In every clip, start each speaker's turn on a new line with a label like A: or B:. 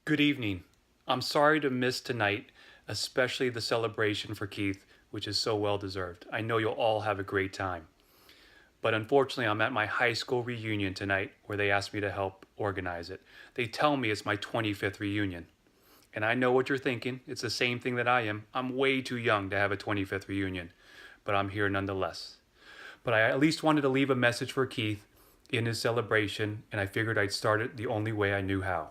A: Good evening. I'm sorry to miss tonight, especially the celebration for Keith, which is so well deserved. I know you'll all have a great time. But unfortunately, I'm at my high school reunion tonight where they asked me to help organize it. They tell me it's my 25th reunion. And I know what you're thinking. It's the same thing that I am. I'm way too young to have a 25th reunion, but I'm here nonetheless. But I at least wanted to leave a message for Keith in his celebration, and I figured I'd start it the only way I knew how.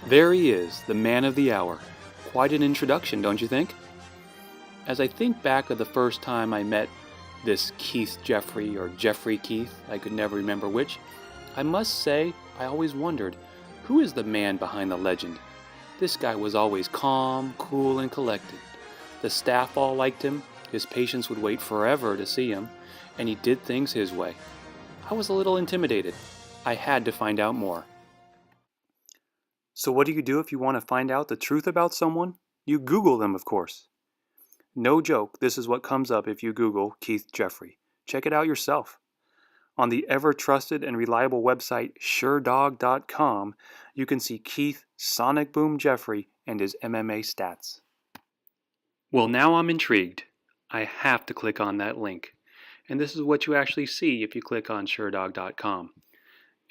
A: There he is, the man of the hour. Quite an introduction, don't you think? As I think back of the first time I met this Keith Jeffrey or Jeffrey Keith, I could never remember which, I must say I always wondered, who is the man behind the legend? This guy was always calm, cool, and collected. The staff all liked him, his patients would wait forever to see him, and he did things his way. I was a little intimidated. I had to find out more. So what do you do if you want to find out the truth about someone? You Google them, of course. No joke, this is what comes up if you Google Keith Jeffrey. Check it out yourself. On the ever-trusted and reliable website SureDog.com, you can see Keith Sonic Boom Jeffrey and his MMA stats. Well, now I'm intrigued. I have to click on that link. And this is what you actually see if you click on SureDog.com.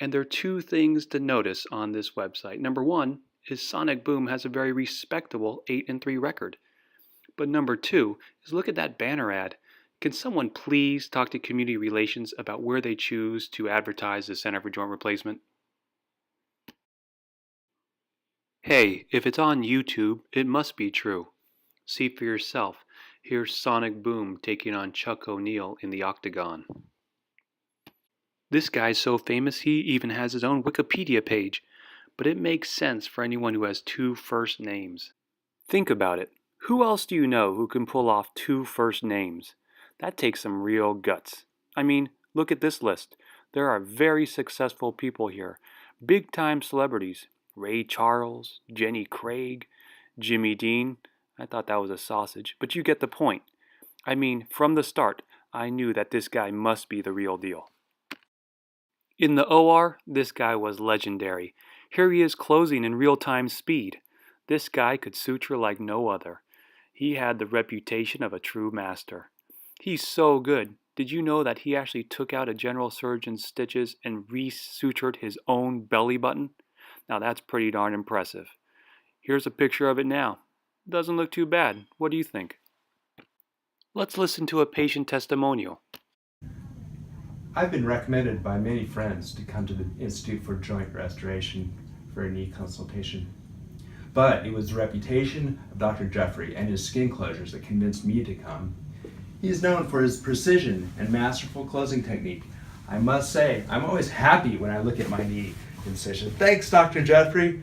A: And there are two things to notice on this website. Number one is Sonic Boom has a very respectable 8-3 record. But number two is look at that banner ad. Can someone please talk to community relations about where they choose to advertise the Center for Joint Replacement? Hey, if it's on YouTube, it must be true. See for yourself. Here's Sonic Boom taking on Chuck O'Neil in the Octagon. This guy's so famous he even has his own Wikipedia page, but it makes sense for anyone who has two first names. Think about it. Who else do you know who can pull off two first names? That takes some real guts. I mean, look at this list. There are very successful people here. Big-time celebrities. Ray Charles, Jenny Craig, Jimmy Dean. I thought that was a sausage, but you get the point. I mean, from the start, I knew that this guy must be the real deal. In the OR, this guy was legendary. Here he is closing in real-time speed. This guy could suture like no other. He had the reputation of a true master. He's so good. Did you know that he actually took out a general surgeon's stitches and resutured his own belly button? Now that's pretty darn impressive. Here's a picture of it now. Doesn't look too bad. What do you think? Let's listen to a patient testimonial.
B: I've been recommended by many friends to come to the Institute for Joint Restoration for a knee consultation. But it was the reputation of Dr. Jeffrey and his skin closures that convinced me to come. He is known for his precision and masterful closing technique. I must say, I'm always happy when I look at my knee incision. Thanks, Dr. Jeffrey.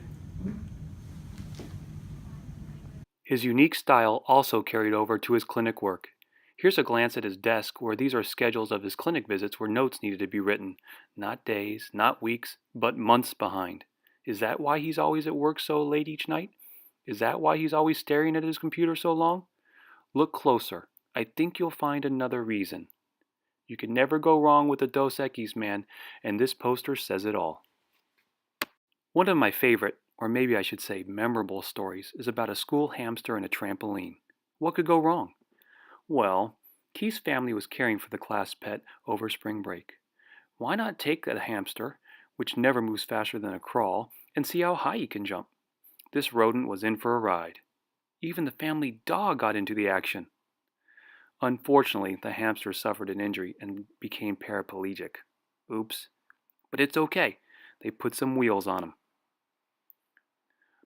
A: His unique style also carried over to his clinic work. Here's a glance at his desk where these are schedules of his clinic visits where notes needed to be written. Not days, not weeks, but months behind. Is that why he's always at work so late each night? Is that why he's always staring at his computer so long? Look closer. I think you'll find another reason. You can never go wrong with a Dos Equis man, and this poster says it all. One of my favorite, or maybe I should say memorable stories, is about a school hamster and a trampoline. What could go wrong? Well, Keith's family was caring for the class pet over spring break. Why not take that hamster, which never moves faster than a crawl, and see how high he can jump? This rodent was in for a ride. Even the family dog got into the action. Unfortunately, the hamster suffered an injury and became paraplegic. Oops. But it's okay. They put some wheels on him.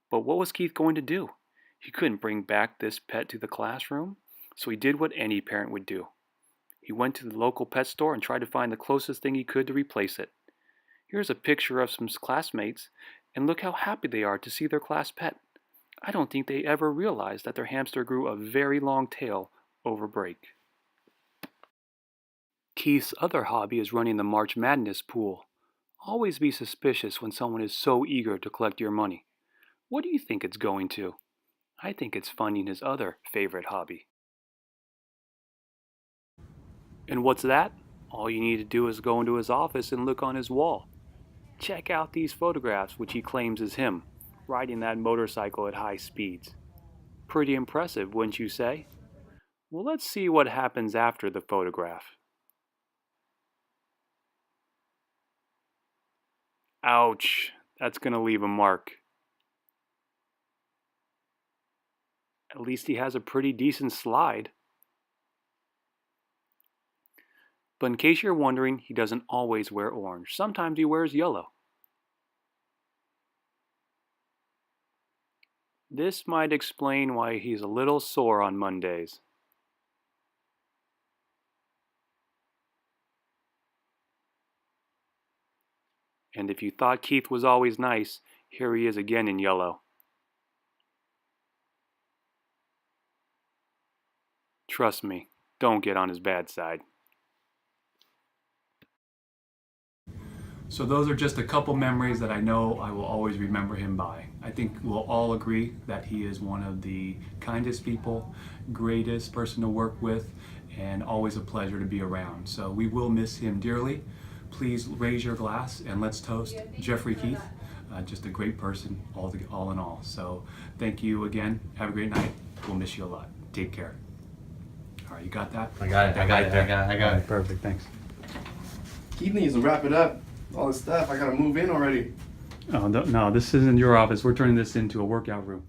A: But what was Keith going to do? He couldn't bring back this pet to the classroom, so he did what any parent would do. He went to the local pet store and tried to find the closest thing he could to replace it. Here's a picture of some classmates, and look how happy they are to see their class pet. I don't think they ever realized that their hamster grew a very long tail over break. Keith's other hobby is running the March Madness pool. Always be suspicious when someone is so eager to collect your money. What do you think it's going to? I think it's funding his other favorite hobby. And what's that? All you need to do is go into his office and look on his wall. Check out these photographs which he claims is him, riding that motorcycle at high speeds. Pretty impressive, wouldn't you say? Well, let's see what happens after the photograph. Ouch, that's going to leave a mark. At least he has a pretty decent slide. But in case you're wondering, he doesn't always wear orange. Sometimes he wears yellow. This might explain why he's a little sore on Mondays. And if you thought Keith was always nice, here he is again in yellow. Trust me, don't get on his bad side. So those are just a couple memories that I know I will always remember him by. I think we'll all agree that he is one of the kindest people, greatest person to work with, and always a pleasure to be around. So we will miss him dearly. Please raise your glass and let's toast Jeffrey Keith. Just a great person, all in all. So thank you again. Have a great night. We'll miss you a lot. Take care. All right, you got that?
C: I got it.
A: Perfect, thanks.
C: Keith needs to wrap it up. All this stuff, I gotta move in already.
A: Oh, no, this isn't your office. We're turning this into a workout room.